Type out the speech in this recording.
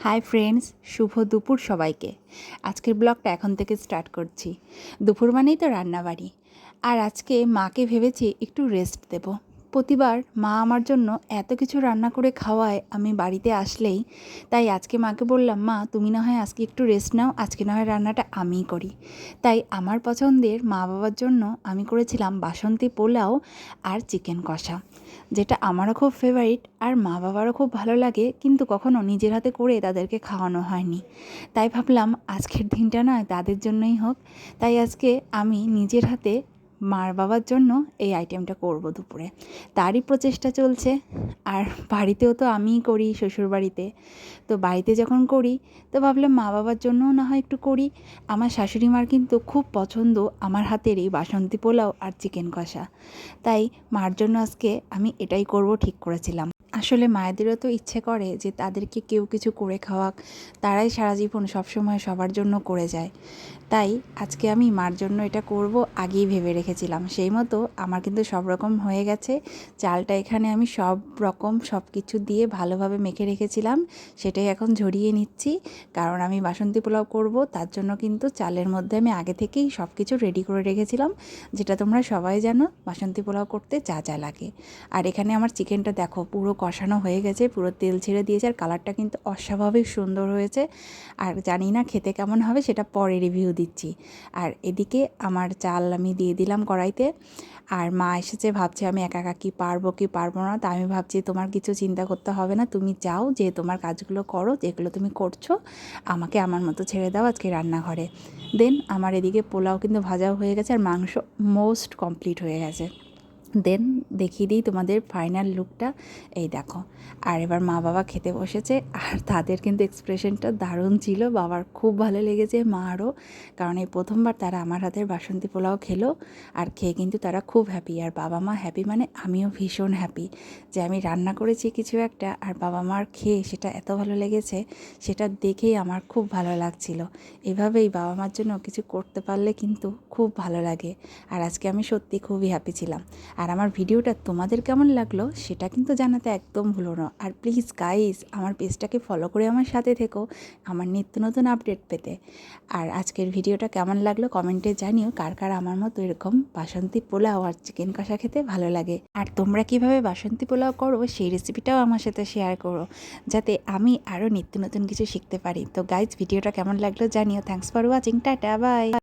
Hi friends, শুভ দুপুর সবাইকে। আজকের ব্লগটা এখন থেকে স্টার্ট করছি। দুপুর মানেই তো রান্নাবাড়ি। আর আজকে মাকে ভেবেছি একটু রেস্ট দেব। প্রতিবার মা আমার জন্য এত কিছু রান্না করে খাওয়ায় আমি বাড়িতে আসলেই, তাই আজকে মাকে বললাম, মা তুমি না হয় আজকে একটু রেস্ট নাও, আজকে না হয় রান্নাটা আমিই করি। তাই আমার পছন্দের মা বাবার জন্য আমি করেছিলাম বাসন্তী পোলাও আর চিকেন কষা, যেটা আমারও খুব ফেভারিট আর মা বাবারও খুব ভালো লাগে, কিন্তু কখনো নিজের হাতে করে তাদেরকে খাওয়ানো হয়নি। তাই ভাবলাম আজকের দিনটা নয় তাদের জন্যই হোক। তাই আজকে আমি নিজের হাতে মার বাবার জন্য এই আইটেমটা করব দুপুরে, তারই প্রচেষ্টা চলছে। আর বাড়িতেও তো আমিই করি, শ্বশুরবাড়িতে তো বাড়িতে যখন করি তো ভাবলাম মা বাবার জন্যও না হয় একটু করি। আমার শাশুড়ি মার কিন্তু খুব পছন্দ আমার হাতের এই বাসন্তী পোলাও আর চিকেন কষা, তাই মার জন্য আজকে আমি এটাই করব ঠিক করেছিলাম। আসলে মায়েদেরও তো ইচ্ছে করে যে তাদেরকে কেউ কিছু করে খাওয়াক, তারাই সারা জীবন সবসময় সবার জন্য করে যায়। তাই আজকে আমি মার জন্য এটা করব আগেই ভেবে রেখেছিলাম। সেই মতো আমার কিন্তু সব রকম হয়ে গেছে। চালটা এখানে আমি সব রকম সব কিছু দিয়ে ভালোভাবে মেখে রেখেছিলাম, সেটাই এখন ঝরিয়ে নিচ্ছি। কারণ আমি বাসন্তী পোলাও করব, তার জন্য কিন্তু চালের মধ্যে আমি আগে থেকেই সব কিছু রেডি করে রেখেছিলাম, যেটা তোমরা সবাই জানো বাসন্তী পোলাও করতে যা যা লাগে। আর এখানে আমার চিকেনটা দেখো পুরো কষানো হয়ে গেছে, পুরো তেল ছেড়ে দিয়েছে, আর কালারটা কিন্তু অস্বাভাবিক সুন্দর হয়েছে। আর জানি না খেতে কেমন হবে, সেটা পরে রিভিউ দিচ্ছি। আর এদিকে আমার চাল আমি দিয়ে দিলাম কড়াইতে। আর মা এসেছে, ভাবছে আমি একা একা কি পারবো কি পারবো না। তা আমি ভাবছি তোমার কিছু চিন্তা করতে হবে না, তুমি যাও যে তোমার কাজগুলো করো, যেগুলো তুমি করছো আমাকে আমার মতো ছেড়ে দাও আজকে রান্নাঘরে। দেন আমার এদিকে পোলাও কিন্তু ভাজাও হয়ে গেছে আর মাংস মোস্ট কমপ্লিট হয়ে গেছে। দেন দেখিয়ে দিই তোমাদের ফাইনাল লুকটা, এই দেখো। আর এবার মা বাবা খেতে বসেছে, আর তাদের কিন্তু এক্সপ্রেশনটা দারুণ ছিল, বাবার খুব ভালো লেগেছে, মারও। কারণ এই প্রথমবার তারা আমার হাতের বাসন্তী পোলাও খেলো, আর খেয়ে কিন্তু তারা খুব হ্যাপি। আর বাবা মা হ্যাপি মানে আমিও ভীষণ হ্যাপি যে আমি রান্না করেছি কিছু একটা, আর বাবা মার খেয়ে সেটা এত ভালো লেগেছে, সেটা দেখেই আমার খুব ভালো লাগছিল। এভাবেই বাবা মার জন্য কিছু করতে পারলে কিন্তু খুব ভালো লাগে। আর আজকে আমি সত্যি খুবই হ্যাপি ছিলাম। আর আমার ভিডিওটা তোমাদের কেমন লাগলো সেটা কিন্তু জানাতে একদম ভুলো না। আর প্লিজ গাইস, আমার পেজটাকে ফলো করে আমার সাথে থেকো আমার নিত্য নতুন আপডেট পেতে। আর আজকের ভিডিওটা কেমন লাগলো কমেন্টে জানিও, কার কার আমার মতো এরকম বাসন্তী পোলাও আর চিকেন কষা খেতে ভালো লাগে। আর তোমরা কিভাবে বাসন্তী পোলাও করো সেই রেসিপিটাও আমার সাথে শেয়ার করো, যাতে আমি আরও নিত্য নতুন কিছু শিখতে পারি। তো গাইস, ভিডিওটা কেমন লাগলো জানিও। Thanks for watching, tata bye.